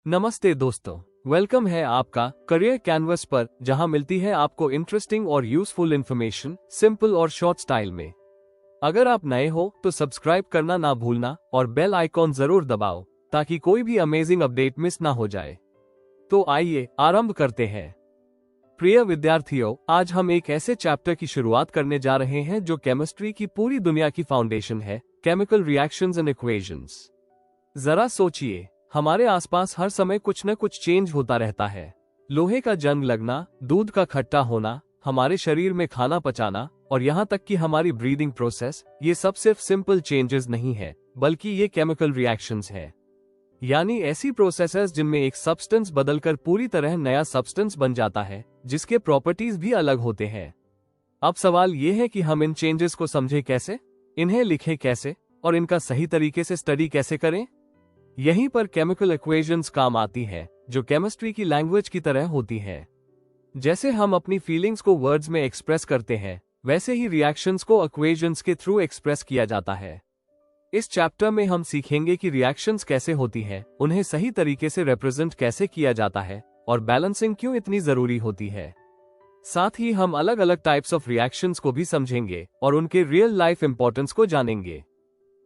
नमस्ते दोस्तों, वेलकम है आपका करियर कैनवस पर, जहां मिलती है आपको इंटरेस्टिंग और यूजफुल इंफॉर्मेशन सिंपल और शॉर्ट स्टाइल में। अगर आप नए हो तो सब्सक्राइब करना ना भूलना और बेल आइकॉन जरूर दबाओ ताकि कोई भी अमेजिंग अपडेट मिस ना हो जाए। तो आइए आरंभ करते हैं। प्रिय विद्यार्थियों, आज हम एक ऐसे चैप्टर की शुरुआत करने जा रहे हैं जो केमिस्ट्री की पूरी दुनिया की फाउंडेशन है, केमिकल रिएक्शंस एंड इक्वेशंस। जरा सोचिए, हमारे आसपास हर समय कुछ न कुछ चेंज होता रहता है। लोहे का जंग लगना, दूध का खट्टा होना, हमारे शरीर में खाना पचाना और यहाँ तक कि हमारी ब्रीदिंग प्रोसेस, ये सब सिर्फ सिंपल चेंजेस नहीं है, बल्कि ये केमिकल रिएक्शंस है। यानी ऐसी प्रोसेसेस जिनमें एक सब्सटेंस बदलकर पूरी तरह नया सब्सटेंस बन जाता है, जिसके प्रॉपर्टीज भी अलग होते हैं। अब सवाल ये है कि हम इन चेंजेस को समझें कैसे, इन्हें लिखें कैसे और इनका सही तरीके से स्टडी कैसे करें। यहीं पर केमिकल इक्वेशंस काम आती है, जो केमिस्ट्री की लैंग्वेज की तरह होती है। जैसे हम अपनी फीलिंग्स को वर्ड्स में एक्सप्रेस करते हैं, वैसे ही रिएक्शंस को इक्वेशंस के थ्रू एक्सप्रेस किया जाता है। इस चैप्टर में हम सीखेंगे कि रिएक्शंस कैसे होती है, उन्हें सही तरीके से रिप्रेजेंट कैसे किया जाता है और बैलेंसिंग क्यों इतनी जरूरी होती है। साथ ही हम अलग अलग टाइप्स ऑफ रिएक्शंस को भी समझेंगे और उनके रियल लाइफ इंपॉर्टेंस को जानेंगे।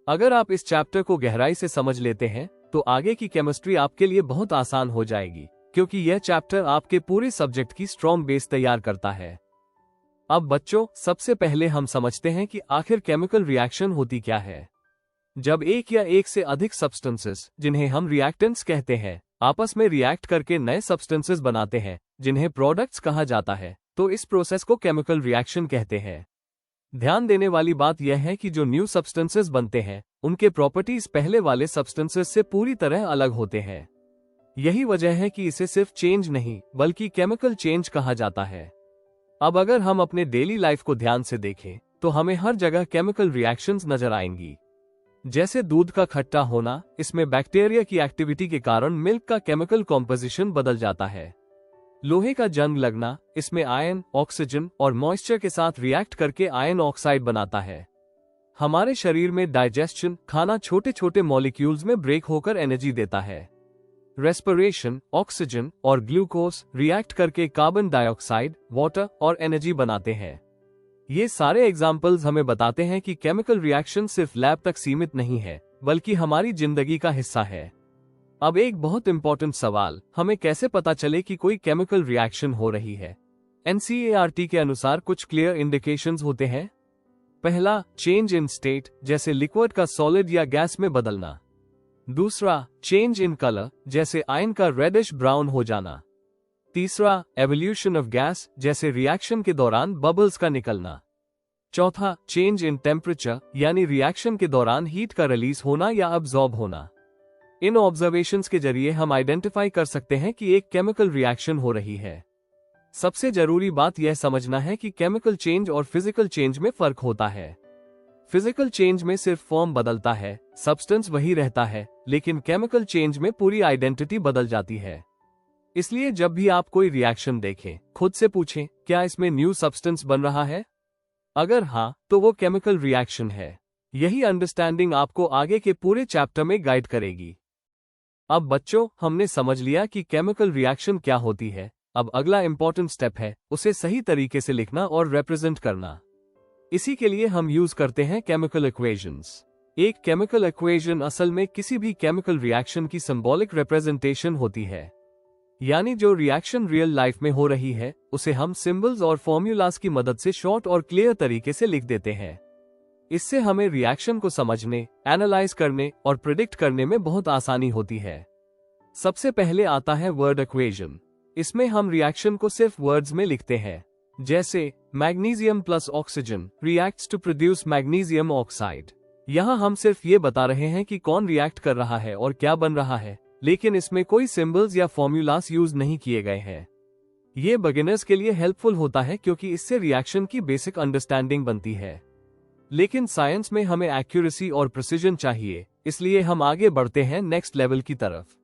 अगर आप इस चैप्टर को गहराई से समझ लेते हैं तो आगे की केमिस्ट्री आपके लिए बहुत आसान हो जाएगी, क्योंकि यह चैप्टर आपके पूरे सब्जेक्ट की स्ट्रॉन्ग बेस तैयार करता है। अब बच्चों, सबसे पहले हम समझते हैं कि आखिर केमिकल रिएक्शन होती क्या है। जब एक या एक से अधिक सब्सटेंसेस, जिन्हें हम रिएक्टेंट्स कहते हैं, आपस में रिएक्ट करके नए सब्सटेंसेस बनाते हैं, जिन्हें प्रोडक्ट्स कहा जाता है, तो इस प्रोसेस को केमिकल रिएक्शन कहते हैं। ध्यान देने वाली बात यह है कि जो न्यू सब्सटेंसेस बनते हैं, उनके प्रॉपर्टीज पहले वाले सब्सटेंसेस से पूरी तरह अलग होते हैं। यही वजह है कि इसे सिर्फ चेंज नहीं, बल्कि केमिकल चेंज कहा जाता है। अब अगर हम अपने डेली लाइफ को ध्यान से देखें, तो हमें हर जगह केमिकल रिएक्शंस नजर आएंगी। जैसे दूध का खट्टा होना, इसमें बैक्टीरिया की एक्टिविटी के कारण मिल्क का केमिकल कॉम्पोजिशन बदल जाता है। लोहे का जंग लगना, इसमें आयन, ऑक्सीजन और मॉइस्चर के साथ रिएक्ट करके आयन ऑक्साइड बनाता है। हमारे शरीर में डाइजेशन, खाना छोटे छोटे मॉलिक्यूल्स में ब्रेक होकर एनर्जी देता है। रेस्पिरेशन, ऑक्सीजन और ग्लूकोज रिएक्ट करके कार्बन डाइऑक्साइड, वाटर और एनर्जी बनाते हैं। ये सारे एग्जाम्पल्स हमें बताते हैं कि केमिकल रिएक्शन सिर्फ लैब तक सीमित नहीं है, बल्कि हमारी जिंदगी का हिस्सा है। अब एक बहुत इंपॉर्टेंट सवाल, हमें कैसे पता चले कि कोई केमिकल रिएक्शन हो रही है। एनसीईआरटी के अनुसार कुछ क्लियर इंडिकेशंस होते हैं। पहला, चेंज इन स्टेट, जैसे लिक्विड का सॉलिड या गैस में बदलना। दूसरा, चेंज इन कलर, जैसे आयन का रेडिश ब्राउन हो जाना। तीसरा, एवोल्यूशन ऑफ गैस, जैसे रिएक्शन के दौरान बबल्स का निकलना। चौथा, चेंज इन टेम्परेचर, यानी रिएक्शन के दौरान हीट का रिलीज होना या अब्सॉर्ब होना। इन ऑब्जर्वेशंस के जरिए हम आइडेंटिफाई कर सकते हैं कि एक केमिकल रिएक्शन हो रही है। सबसे जरूरी बात यह समझना है कि केमिकल चेंज और फिजिकल चेंज में फर्क होता है। फिजिकल चेंज में सिर्फ फॉर्म बदलता है, सब्सटेंस वही रहता है, लेकिन केमिकल चेंज में पूरी आइडेंटिटी बदल जाती है। इसलिए जब भी आप कोई रिएक्शन देखें, खुद से पूछें, क्या इसमें न्यू सब्सटेंस बन रहा है? अगर हाँ, तो वो केमिकल रिएक्शन है। यही अंडरस्टैंडिंग आपको आगे के पूरे चैप्टर में गाइड करेगी। अब बच्चों, हमने समझ लिया कि केमिकल रिएक्शन क्या होती है। अब अगला इंपॉर्टेंट स्टेप है उसे सही तरीके से लिखना और रिप्रेजेंट करना। इसी के लिए हम यूज करते हैं केमिकल इक्वेशंस। एक केमिकल इक्वेशन असल में किसी भी केमिकल रिएक्शन की सिंबॉलिक रिप्रेजेंटेशन होती है। यानी जो रिएक्शन रियल लाइफ में हो रही है, उसे हम सिंबल्स और फॉर्मूलाज की मदद से शॉर्ट और क्लियर तरीके से लिख देते हैं। इससे हमें रिएक्शन को समझने, एनालाइज करने और प्रिडिक्ट करने में बहुत आसानी होती है। सबसे पहले आता है वर्ड इक्वेशन। इसमें हम रिएक्शन को सिर्फ वर्ड्स में लिखते हैं, जैसे magnesium plus oxygen reacts to produce magnesium oxide. यहाँ हम सिर्फ ये बता रहे हैं कि कौन रिएक्ट कर रहा है और क्या बन रहा है, लेकिन इसमें कोई सिंबल्स या फॉर्मूलास यूज नहीं किए गए हैं। ये बिगिनर्स के लिए हेल्पफुल होता है, क्योंकि इससे रिएक्शन की बेसिक अंडरस्टैंडिंग बनती है। लेकिन साइंस में हमें एक्यूरेसी और प्रिसिजन चाहिए, इसलिए हम आगे बढ़ते हैं नेक्स्ट लेवल की तरफ।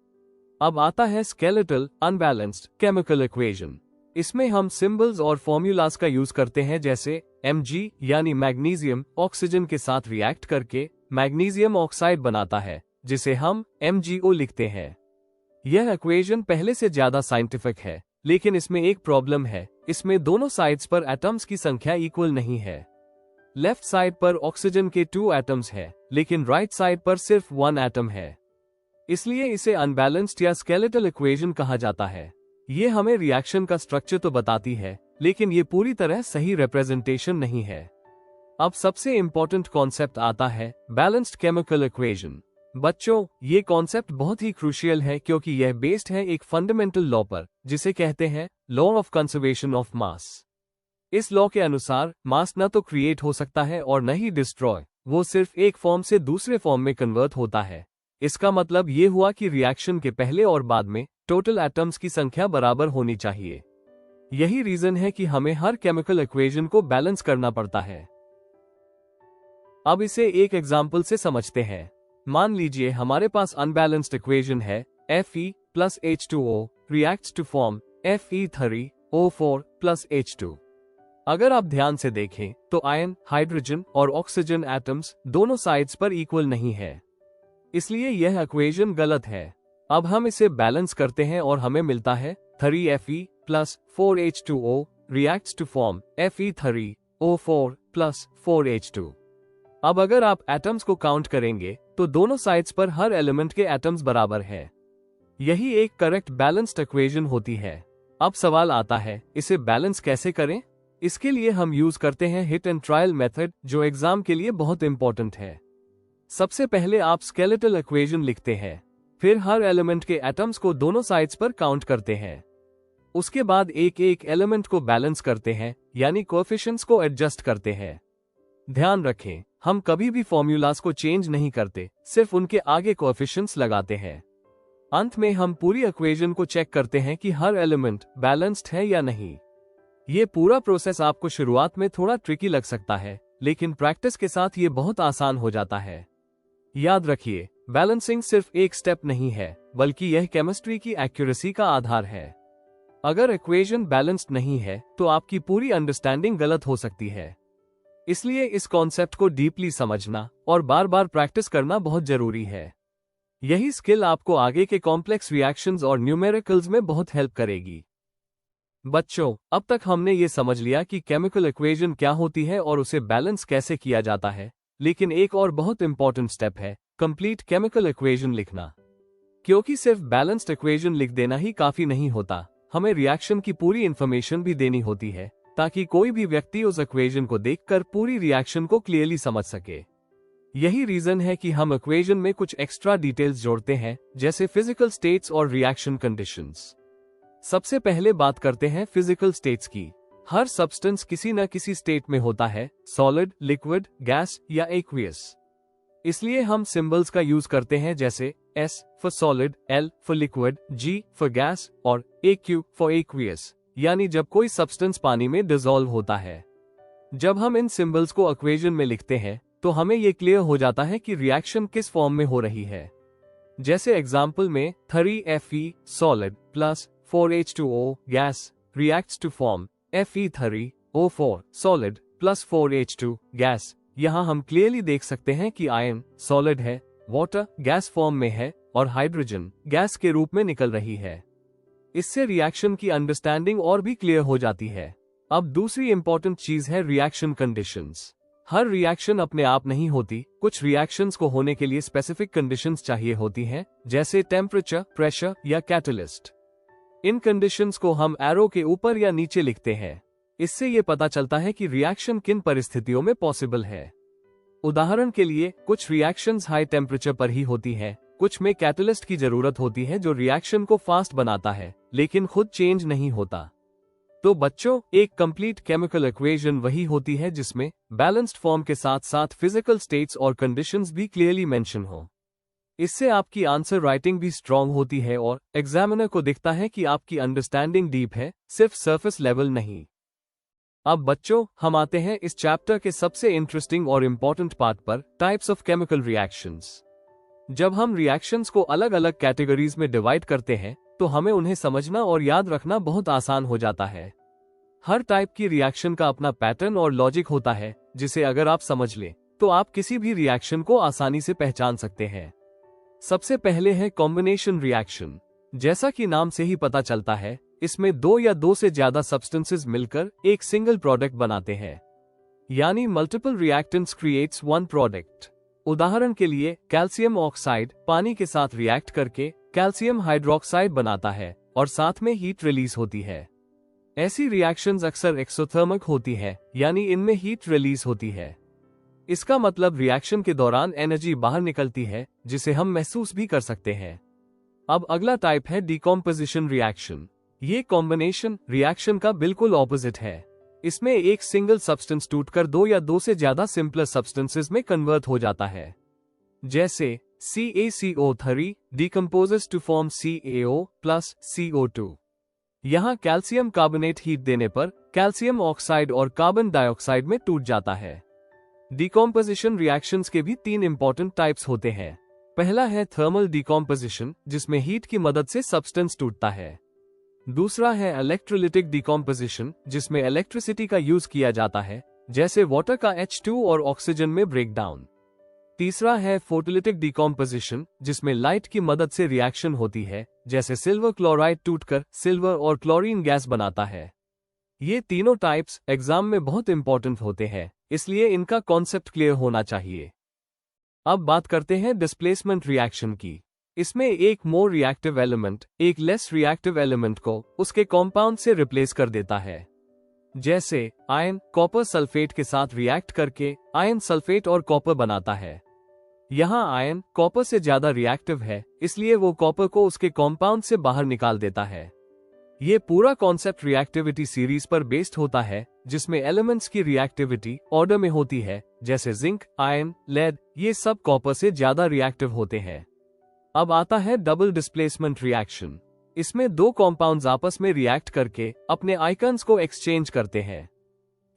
अब आता है स्केलेटल अनबैलेंस्ड केमिकल इक्वेशन। इसमें हम सिंबल्स और फॉर्मूलाज का यूज करते हैं, जैसे Mg यानी मैग्नीशियम ऑक्सीजन के साथ रिएक्ट करके मैग्नीशियम ऑक्साइड बनाता है, जिसे हम MgO लिखते हैं। यह इक्वेशन पहले से ज्यादा साइंटिफिक है, लेकिन इसमें एक प्रॉब्लम है, इसमें दोनों साइड्स पर एटम्स की संख्या इक्वल नहीं है। लेफ्ट साइड पर ऑक्सीजन के 2 एटम्स है, लेकिन राइट साइड पर सिर्फ 1 एटम है। इसलिए इसे अनबैलेंस्ड या स्केलेटल इक्वेशन कहा जाता है। ये हमें रिएक्शन का स्ट्रक्चर तो बताती है, लेकिन ये पूरी तरह सही रिप्रेजेंटेशन नहीं है। अब सबसे इंपॉर्टेंट कॉन्सेप्ट आता है बैलेंस्ड केमिकल इक्वेशन। बच्चों, ये कॉन्सेप्ट बहुत ही क्रूशियल है क्योंकि यह बेस्ड है एक फंडामेंटल लॉ पर, जिसे कहते हैं law of conservation of mass. इस लॉ के अनुसार मास न तो क्रिएट हो सकता है और न ही डिस्ट्रॉय, वो सिर्फ एक फॉर्म से दूसरे फॉर्म में कन्वर्ट होता है। इसका मतलब ये हुआ कि रिएक्शन के पहले और बाद में टोटल एटम्स की संख्या बराबर होनी चाहिए। यही रीजन है कि हमें हर केमिकल इक्वेशन को बैलेंस करना पड़ता है। अब इसे एक एग्जाम्पल से समझते हैं। मान लीजिए हमारे पास अनबैलेंस्ड इक्वेशन है Fe plus H2O reacts to form Fe3O4 plus H2। अगर आप ध्यान से देखें तो आयन, हाइड्रोजन और ऑक्सीजन एटम्स दोनों साइड्स पर इक्वल नहीं है, इसलिए यह इक्वेशन गलत है। अब हम इसे बैलेंस करते हैं और हमें मिलता है 3Fe plus 4H2O reacts to form Fe3O4 plus 4H2। अब अगर आप एटम्स को काउंट करेंगे तो दोनों साइड्स पर हर एलिमेंट के एटम्स बराबर है। यही एक करेक्ट बैलेंस्ड इक्वेशन होती है। अब सवाल आता है, इसे बैलेंस कैसे करें? इसके लिए हम यूज करते हैं हिट एंड ट्रायल मेथड, जो एग्जाम के लिए बहुत इंपॉर्टेंट है। सबसे पहले आप स्केलेटल इक्वेशन लिखते हैं, फिर हर एलिमेंट के एटम्स को दोनों साइड्स पर काउंट करते हैं। उसके बाद एक एक एलिमेंट को बैलेंस करते हैं, यानी कोएफिशिएंट्स को एडजस्ट करते हैं। ध्यान रखें, हम कभी भी फॉर्मूलाज को चेंज नहीं करते, सिर्फ उनके आगे कोएफिशिएंट्स लगाते हैं। अंत में हम पूरी इक्वेशन को चेक करते हैं कि हर एलिमेंट बैलेंस्ड है या नहीं। ये पूरा प्रोसेस आपको शुरुआत में थोड़ा ट्रिकी लग सकता है, लेकिन प्रैक्टिस के साथ ये बहुत आसान हो जाता है। याद रखिए, बैलेंसिंग सिर्फ एक स्टेप नहीं है, बल्कि यह केमिस्ट्री की एक्यूरेसी का आधार है। अगर इक्वेशन बैलेंस्ड नहीं है तो आपकी पूरी अंडरस्टैंडिंग गलत हो सकती है। इसलिए इस कॉन्सेप्ट को डीपली समझना और बार बार प्रैक्टिस करना बहुत जरूरी है। यही स्किल आपको आगे के कॉम्प्लेक्स रिएक्शंस और न्यूमेरिकल्स में बहुत हेल्प करेगी। बच्चों, अब तक हमने ये समझ लिया कि केमिकल इक्वेशन क्या होती है और उसे बैलेंस कैसे किया जाता है, लेकिन एक और बहुत इंपॉर्टेंट स्टेप है कंप्लीट केमिकल इक्वेशन लिखना। क्योंकि सिर्फ बैलेंस्ड इक्वेशन लिख देना ही काफी नहीं होता, हमें रिएक्शन की पूरी इंफॉर्मेशन भी देनी होती है, ताकि कोई भी व्यक्ति उस इक्वेशन को देखकर पूरी रिएक्शन को क्लियरली समझ सके। यही रीजन है कि हम इक्वेशन में कुछ एक्स्ट्रा डिटेल्स जोड़ते हैं, जैसे फिजिकल स्टेट्स और रिएक्शन कंडीशंस। सबसे पहले बात करते हैं फिजिकल स्टेट्स की। हर सब्सटेंस किसी न किसी स्टेट में होता है, सॉलिड, लिक्विड, गैस या एक्वियस। इसलिए हम सिंबल्स का यूज करते हैं, जैसे S for solid, L for liquid, G for gas और AQ फॉर एक्वियस, यानी जब कोई सब्सटेंस पानी में डिसॉल्व होता है। जब हम इन सिंबल्स को इक्वेशन में लिखते हैं तो हमें यह क्लियर हो जाता है कि रिएक्शन किस फॉर्म में हो रही है। जैसे एग्जाम्पल में 3Fe solid plus 4H2O gas reacts to form Fe3O4 solid plus 4H2 gas. यहाँ हम क्लियरली देख सकते हैं कि आयन सॉलिड है, वाटर गैस फॉर्म में है और हाइड्रोजन गैस के रूप में निकल रही है। इससे रिएक्शन की अंडरस्टैंडिंग और भी क्लियर हो जाती है। अब दूसरी इंपॉर्टेंट चीज है रिएक्शन कंडीशंस। हर रिएक्शन अपने आप नहीं होती, कुछ रिएक्शंस को होने के लिए स्पेसिफिक कंडीशंस चाहिए होती हैं, जैसे टेम्परेचर, प्रेशर या कैटलिस्ट। इन कंडीशंस को हम एरो के ऊपर या नीचे लिखते हैं। इससे ये पता चलता है कि रिएक्शन किन परिस्थितियों में पॉसिबल है। उदाहरण के लिए, कुछ रिएक्शंस हाई टेम्परेचर पर ही होती हैं, कुछ में कैटलिस्ट की जरूरत होती है जो रिएक्शन को फास्ट बनाता है, लेकिन खुद चेंज नहीं होता। तो बच्चों, एक कंप्लीट केमिकल इक्वेशन वही होती है जिसमें बैलेंस्ड फॉर्म के साथ साथ फिजिकल स्टेट्स और कंडीशंस भी क्लियरली मेंशन हो। इससे आपकी आंसर राइटिंग भी स्ट्रांग होती है और एग्जामिनर को दिखता है कि आपकी अंडरस्टैंडिंग डीप है, सिर्फ सरफेस लेवल नहीं। अब बच्चों, हम आते हैं इस चैप्टर के सबसे इंटरेस्टिंग और इम्पोर्टेंट पार्ट पर, टाइप्स ऑफ केमिकल रिएक्शंस। जब हम रिएक्शंस को अलग अलग कैटेगरीज में डिवाइड करते हैं तो हमें उन्हें समझना और याद रखना बहुत आसान हो जाता है। हर टाइप की रिएक्शन का अपना पैटर्न और लॉजिक होता है, जिसे अगर आप समझ लें तो आप किसी भी रिएक्शन को आसानी से पहचान सकते हैं। सबसे पहले है कॉम्बिनेशन रिएक्शन। जैसा कि नाम से ही पता चलता है, इसमें दो या दो से ज्यादा सब्सटेंसेस मिलकर एक सिंगल प्रोडक्ट बनाते हैं, यानी multiple reactants creates one product. उदाहरण के लिए कैल्शियम ऑक्साइड पानी के साथ रिएक्ट करके कैल्शियम हाइड्रोक्साइड बनाता है और साथ में हीट रिलीज होती है। ऐसी रिएक्शंस अक्सर एक्सोथर्मिक होती है, यानी इनमें हीट रिलीज होती है। इसका मतलब रिएक्शन के दौरान एनर्जी बाहर निकलती है, जिसे हम महसूस भी कर सकते हैं। अब अगला टाइप है डिकॉम्पोजिशन रिएक्शन। ये कॉम्बिनेशन रिएक्शन का बिल्कुल ऑपोजिट है। इसमें एक सिंगल सब्सटेंस टूटकर दो या दो से ज्यादा सिंपलर सब्सटेंसेस में कन्वर्ट हो जाता है। जैसे CaCO3 decomposes to form CaO plus CO2। यहाँ कैल्शियम कार्बोनेट हीट देने पर कैल्शियम ऑक्साइड और कार्बन डाइऑक्साइड में टूट जाता है। डिकॉम्पोजिशन रिएक्शंस के भी तीन इंपॉर्टेंट टाइप्स होते हैं। पहला है थर्मल डिकॉम्पोजिशन, जिसमें हीट की मदद से सब्सटेंस टूटता है। दूसरा है इलेक्ट्रोलिटिक डिकॉम्पोजिशन, जिसमें इलेक्ट्रिसिटी का यूज किया जाता है, जैसे वाटर का H2 और ऑक्सीजन में ब्रेकडाउन। तीसरा है फोटोलिटिक डिकॉम्पोजिशन, जिसमें लाइट की मदद से रिएक्शन होती है, जैसे सिल्वर क्लोराइड टूटकर सिल्वर और क्लोरीन गैस बनाता है। ये तीनों टाइप्स एग्जाम में बहुत इंपॉर्टेंट होते हैं, इसलिए इनका कॉन्सेप्ट क्लियर होना चाहिए। अब बात करते हैं डिस्प्लेसमेंट रिएक्शन की। इसमें एक मोर रिएक्टिव एलिमेंट एक लेस रिएक्टिव एलिमेंट को उसके कंपाउंड से रिप्लेस कर देता है। जैसे आयन कॉपर सल्फेट के साथ रिएक्ट करके आयन सल्फेट और कॉपर बनाता है। यहाँ आयन कॉपर से ज्यादा रिएक्टिव है, इसलिए वो कॉपर को उसके कंपाउंड से बाहर निकाल देता है। ये पूरा कॉन्सेप्ट रिएक्टिविटी सीरीज पर बेस्ड होता है, जिसमें एलिमेंट्स की रिएक्टिविटी ऑर्डर में होती है, जैसे जिंक, आयन, लेड, ये सब कॉपर से ज्यादा रिएक्टिव होते हैं। अब आता है डबल डिस्प्लेसमेंट रिएक्शन। इसमें दो कॉम्पाउंड्स आपस में रिएक्ट करके अपने आइकन्स को एक्सचेंज करते हैं,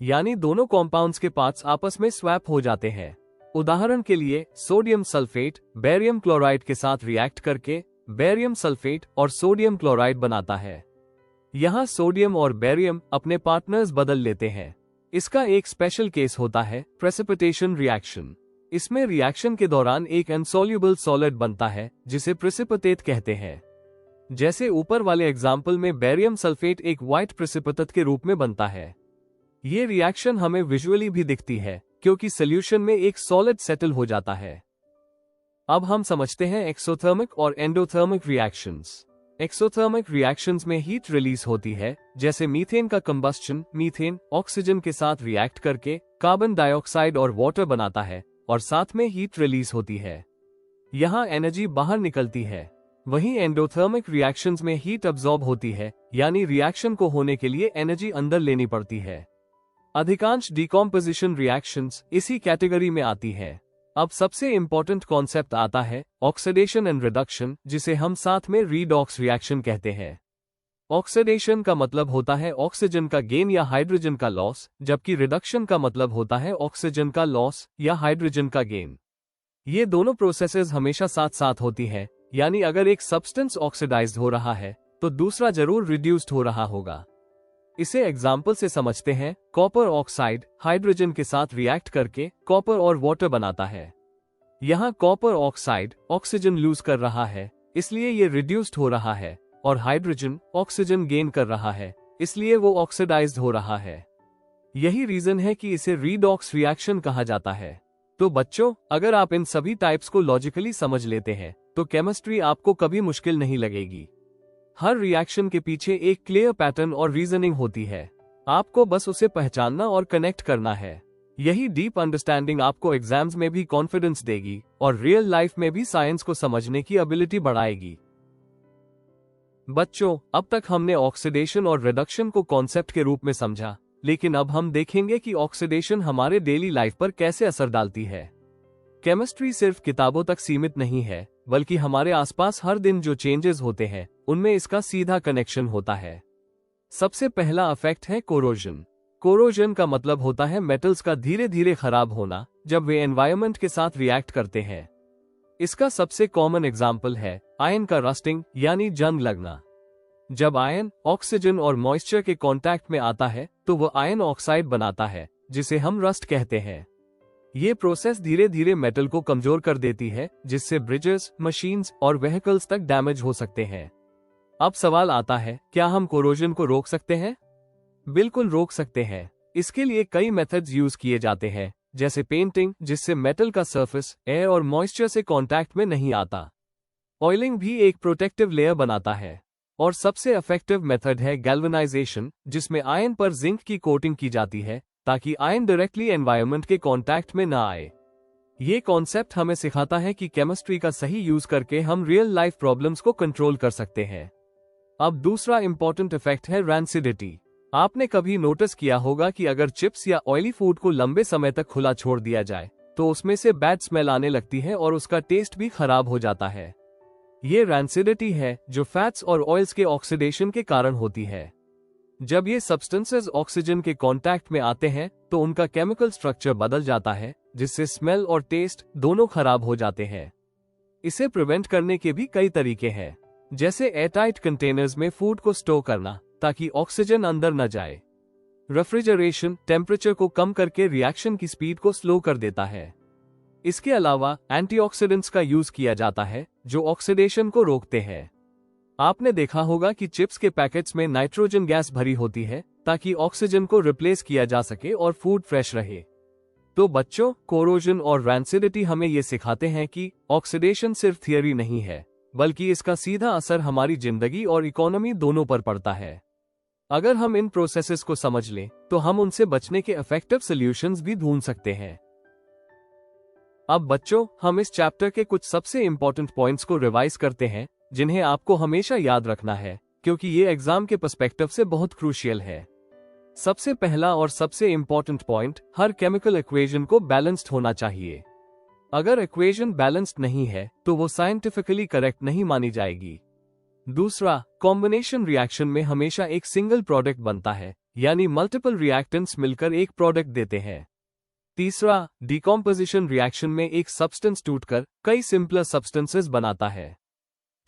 यानी दोनों कॉम्पाउंड्स के पार्ट्स आपस में स्वैप हो जाते हैं। उदाहरण के लिए सोडियम सल्फेट बेरियम क्लोराइड के साथ रिएक्ट करके बेरियम सल्फेट और सोडियम क्लोराइड बनाता है। यहाँ सोडियम और बेरियम अपने पार्टनर्स बदल लेते हैं। इसका एक स्पेशल केस होता है प्रेसिपिटेशन रिएक्शन। इसमें रिएक्शन के दौरान एक अनसॉल्युबल सॉलिड बनता है, जिसे प्रेसिपिटेट कहते हैं। जैसे ऊपर वाले एग्जाम्पल में बेरियम सल्फेट एक व्हाइट प्रेसिपिटेट के रूप में बनता है। ये रिएक्शन हमें विजुअली भी दिखती है, क्योंकि सॉल्यूशन में एक सॉलिड सेटल हो जाता है। अब हम समझते हैं एक्सोथर्मिक और एंडोथर्मिक रिएक्शंस। एक्सोथर्मिक रिएक्शंस में हीट रिलीज होती है, जैसे मीथेन का कंबस्शन मीथेन ऑक्सीजन के साथ रिएक्ट करके कार्बन डाइऑक्साइड और वाटर बनाता है और साथ में हीट रिलीज होती है। यहाँ एनर्जी बाहर निकलती है। वहीं एंडोथर्मिक रिएक्शंस में हीट अब्सॉर्ब होती है, यानी रिएक्शन को होने के लिए एनर्जी अंदर लेनी पड़ती है। अधिकांश डिकॉम्पोजिशन रिएक्शंस इसी कैटेगरी में आती है। अब सबसे इंपॉर्टेंट कॉन्सेप्ट आता है ऑक्सीडेशन एंड रिडक्शन, जिसे हम साथ में रीडॉक्स रिएक्शन कहते हैं। ऑक्सीडेशन का मतलब होता है ऑक्सीजन का गेन या हाइड्रोजन का लॉस, जबकि रिडक्शन का मतलब होता है ऑक्सीजन का लॉस या हाइड्रोजन का गेन। ये दोनों प्रोसेसेस हमेशा साथ साथ होती है, यानी अगर एक सब्सटेंस ऑक्सीडाइज्ड हो रहा है तो दूसरा जरूर रिड्यूस्ड हो रहा होगा। इसे एग्जाम्पल से समझते हैं। कॉपर ऑक्साइड हाइड्रोजन के साथ रिएक्ट करके कॉपर और वाटर बनाता है। यहाँ कॉपर ऑक्साइड ऑक्सीजन लूज कर रहा है, इसलिए ये रिड्यूस्ड हो रहा है, और हाइड्रोजन ऑक्सीजन गेन कर रहा है, इसलिए वो ऑक्सीडाइज्ड हो रहा है। यही रीजन है कि इसे रीडॉक्स रिएक्शन कहा जाता है। तो बच्चों, अगर आप इन सभी टाइप्स को लॉजिकली समझ लेते हैं तो केमिस्ट्री आपको कभी मुश्किल नहीं लगेगी। हर रिएक्शन के पीछे एक क्लियर पैटर्न और रीजनिंग होती है। आपको बस उसे पहचानना और कनेक्ट करना है। यही डीप अंडरस्टैंडिंग आपको एग्जाम्स में भी कॉन्फिडेंस देगी और रियल लाइफ में भी साइंस को समझने की एबिलिटी बढ़ाएगी। बच्चों, अब तक हमने ऑक्सीडेशन और रिडक्शन को कॉन्सेप्ट के रूप में समझा, लेकिन अब हम देखेंगे कि ऑक्सीडेशन हमारे डेली लाइफ पर कैसे असर डालती है। केमिस्ट्री सिर्फ किताबों तक सीमित नहीं है, बल्कि हमारे आसपास हर दिन जो चेंजेस होते हैं उनमें इसका सीधा कनेक्शन होता है। सबसे पहला इफेक्ट है कोरोजन। कोरोजन का मतलब होता है मेटल्स का धीरे धीरे खराब होना जब वे एनवायरनमेंट के साथ रिएक्ट करते हैं। इसका सबसे कॉमन एग्जाम्पल है आयन का रस्टिंग यानी जंग लगना। जब आयन ऑक्सीजन और मॉइस्चर के कांटेक्ट में आता है तो वह आयन ऑक्साइड बनाता है, जिसे हम रस्ट कहते हैं। ये प्रोसेस धीरे धीरे मेटल को कमजोर कर देती है, जिससे ब्रिजेस, मशीन्स और व्हीकल्स तक डैमेज हो सकते हैं। अब सवाल आता है, क्या हम कोरोजन को रोक सकते हैं? बिल्कुल रोक सकते हैं। इसके लिए कई मेथड्स यूज किए जाते हैं, जैसे पेंटिंग, जिससे मेटल का सरफेस एयर और मॉइस्चर से कांटेक्ट में नहीं आता। ऑयलिंग भी एक प्रोटेक्टिव लेयर बनाता है। और सबसे इफेक्टिव मेथड है गैल्वेनाइजेशन, जिसमें आयन पर जिंक की कोटिंग की जाती है ताकि आयन डायरेक्टली एनवायरनमेंट के कांटेक्ट में ना आए। ये कॉन्सेप्ट हमें सिखाता है कि केमिस्ट्री का सही यूज करके हम रियल लाइफ प्रॉब्लम्स को कंट्रोल कर सकते हैं। अब दूसरा इंपॉर्टेंट इफेक्ट है रैंसिडिटी। आपने कभी नोटिस किया होगा कि अगर चिप्स या ऑयली फूड को लंबे समय तक खुला छोड़ दिया जाए तो उसमें से बैड स्मेल आने लगती है और उसका टेस्ट भी खराब हो जाता है। ये रैंसिडिटी है जो फैट्स और ऑयल्स के ऑक्सीडेशन के कारण होती है। जब ये सब्सटेंसेस ऑक्सीजन के कांटेक्ट में आते हैं तो उनका केमिकल स्ट्रक्चर बदल जाता है, जिससे स्मेल और टेस्ट दोनों खराब हो जाते हैं। इसे प्रिवेंट करने के भी कई तरीके हैं, जैसे एयरटाइट कंटेनर्स में फूड को स्टोर करना ताकि ऑक्सीजन अंदर न जाए। रेफ्रिजरेशन टेम्परेचर को कम करके रिएक्शन की स्पीड को स्लो कर देता है। इसके अलावा एंटीऑक्सीडेंट्स का यूज किया जाता है जो ऑक्सीडेशन को रोकते हैं। आपने देखा होगा कि चिप्स के पैकेट्स में नाइट्रोजन गैस भरी होती है ताकि ऑक्सीजन को रिप्लेस किया जा सके और फूड फ्रेश रहे। तो बच्चों, कोरोजन और रैंसिडिटी हमें ये सिखाते हैं कि ऑक्सीडेशन सिर्फ थियरी नहीं है, बल्कि इसका सीधा असर हमारी जिंदगी और इकोनॉमी दोनों पर पड़ता है। अगर हम इन प्रोसेसेस को समझ लें तो हम उनसे बचने के इफेक्टिव सॉल्यूशंस भी ढूंढ सकते हैं। अब बच्चों, हम इस चैप्टर के कुछ सबसे इंपॉर्टेंट पॉइंट्स को रिवाइज करते हैं जिन्हें आपको हमेशा याद रखना है, क्योंकि ये एग्जाम के पर्सपेक्टिव से बहुत क्रूशियल है। सबसे पहला और सबसे इंपॉर्टेंट पॉइंट, हर केमिकल इक्वेशन को बैलेंस्ड होना चाहिए। अगर इक्वेशन बैलेंस्ड नहीं है तो वो साइंटिफिकली करेक्ट नहीं मानी जाएगी। दूसरा, कॉम्बिनेशन रिएक्शन में हमेशा एक सिंगल प्रोडक्ट बनता है, यानी मल्टीपल रिएक्टेंट्स मिलकर एक प्रोडक्ट देते हैं। तीसरा, डिकॉम्पोजिशन रिएक्शन में एक सब्सटेंस टूटकर कई सिंपलर सब्सटेंसेस बनाता है।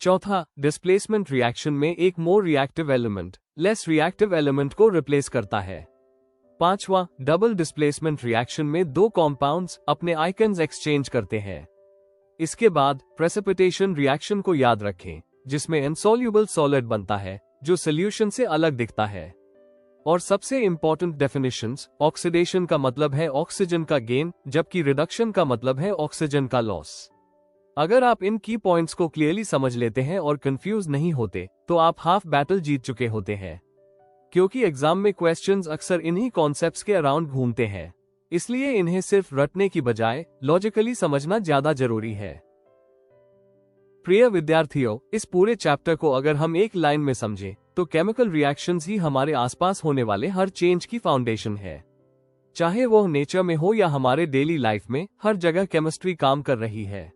चौथा, डिस्प्लेसमेंट रिएक्शन में एक more reactive element less reactive element को रिप्लेस करता है। पांचवा, डबल डिस्प्लेसमेंट रिएक्शन में दो कॉम्पाउंड्स अपने आइकन्स एक्सचेंज करते हैं। इसके बाद प्रेसिपिटेशन रिएक्शन को याद रखें, जिसमें इनसॉल्युबल सॉलिड बनता है जो सॉल्यूशन से अलग दिखता है। और सबसे इंपॉर्टेंट डेफिनेशंस, ऑक्सीडेशन का मतलब है ऑक्सीजन का गेन, जबकि रिडक्शन का मतलब है ऑक्सीजन का लॉस। अगर आप इन की पॉइंट्स को क्लियरली समझ लेते हैं और कंफ्यूज नहीं होते तो आप हाफ बैटल जीत चुके होते हैं, क्योंकि एग्जाम में क्वेश्चंस अक्सर इन्हीं कॉन्सेप्ट्स के अराउंड घूमते हैं। इसलिए इन्हें सिर्फ रटने की बजाय लॉजिकली समझना ज्यादा जरूरी है। प्रिय विद्यार्थियों, इस पूरे चैप्टर को अगर हम एक लाइन में समझें तो केमिकल रिएक्शंस ही हमारे आसपास होने वाले हर चेंज की फाउंडेशन है। चाहे वो नेचर में हो या हमारे डेली लाइफ में, हर जगह केमिस्ट्री काम कर रही है।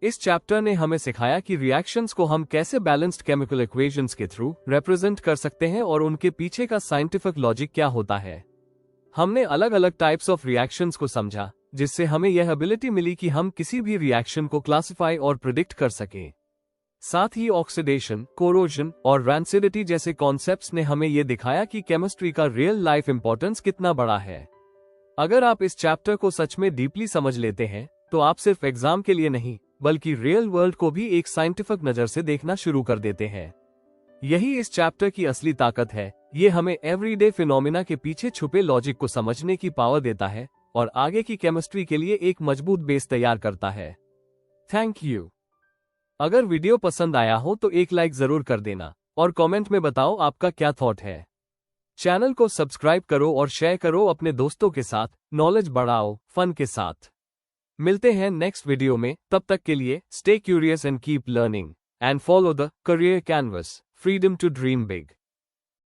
इस चैप्टर ने हमें सिखाया कि रिएक्शंस को हम कैसे बैलेंस्ड केमिकल इक्वेशंस के थ्रू रिप्रेजेंट कर सकते हैं और उनके पीछे का साइंटिफिक लॉजिक क्या होता है। हमने अलग अलग टाइप्स ऑफ रिएक्शंस को समझा, जिससे हमें यह एबिलिटी मिली कि हम किसी भी रिएक्शन को क्लासिफाई और प्रिडिक्ट कर सकें। साथ ही ऑक्सीडेशन, कोरोजन और रैंसिडिटी जैसे कॉन्सेप्ट्स ने हमें यह दिखाया कि केमिस्ट्री का रियल लाइफ इंपॉर्टेंस कितना बड़ा है। अगर आप इस चैप्टर को सच में डीपली समझ लेते हैं तो आप सिर्फ एग्जाम के लिए नहीं बल्कि रियल वर्ल्ड को भी एक साइंटिफिक नजर से देखना शुरू कर देते हैं। यही इस चैप्टर की असली ताकत है। ये हमें एवरीडे फिनोमिना के पीछे छुपे लॉजिक को समझने की पावर देता है और आगे की केमिस्ट्री के लिए एक मजबूत बेस तैयार करता है। Thank you. अगर वीडियो पसंद आया हो तो एक लाइक जरूर कर देना और कमेंट में बताओ आपका क्या थॉट है। चैनल को सब्सक्राइब करो और शेयर करो अपने दोस्तों के साथ। नॉलेज बढ़ाओ फन के साथ। मिलते हैं नेक्स्ट वीडियो में, तब तक के लिए stay curious and keep learning and follow the career canvas, freedom to dream big.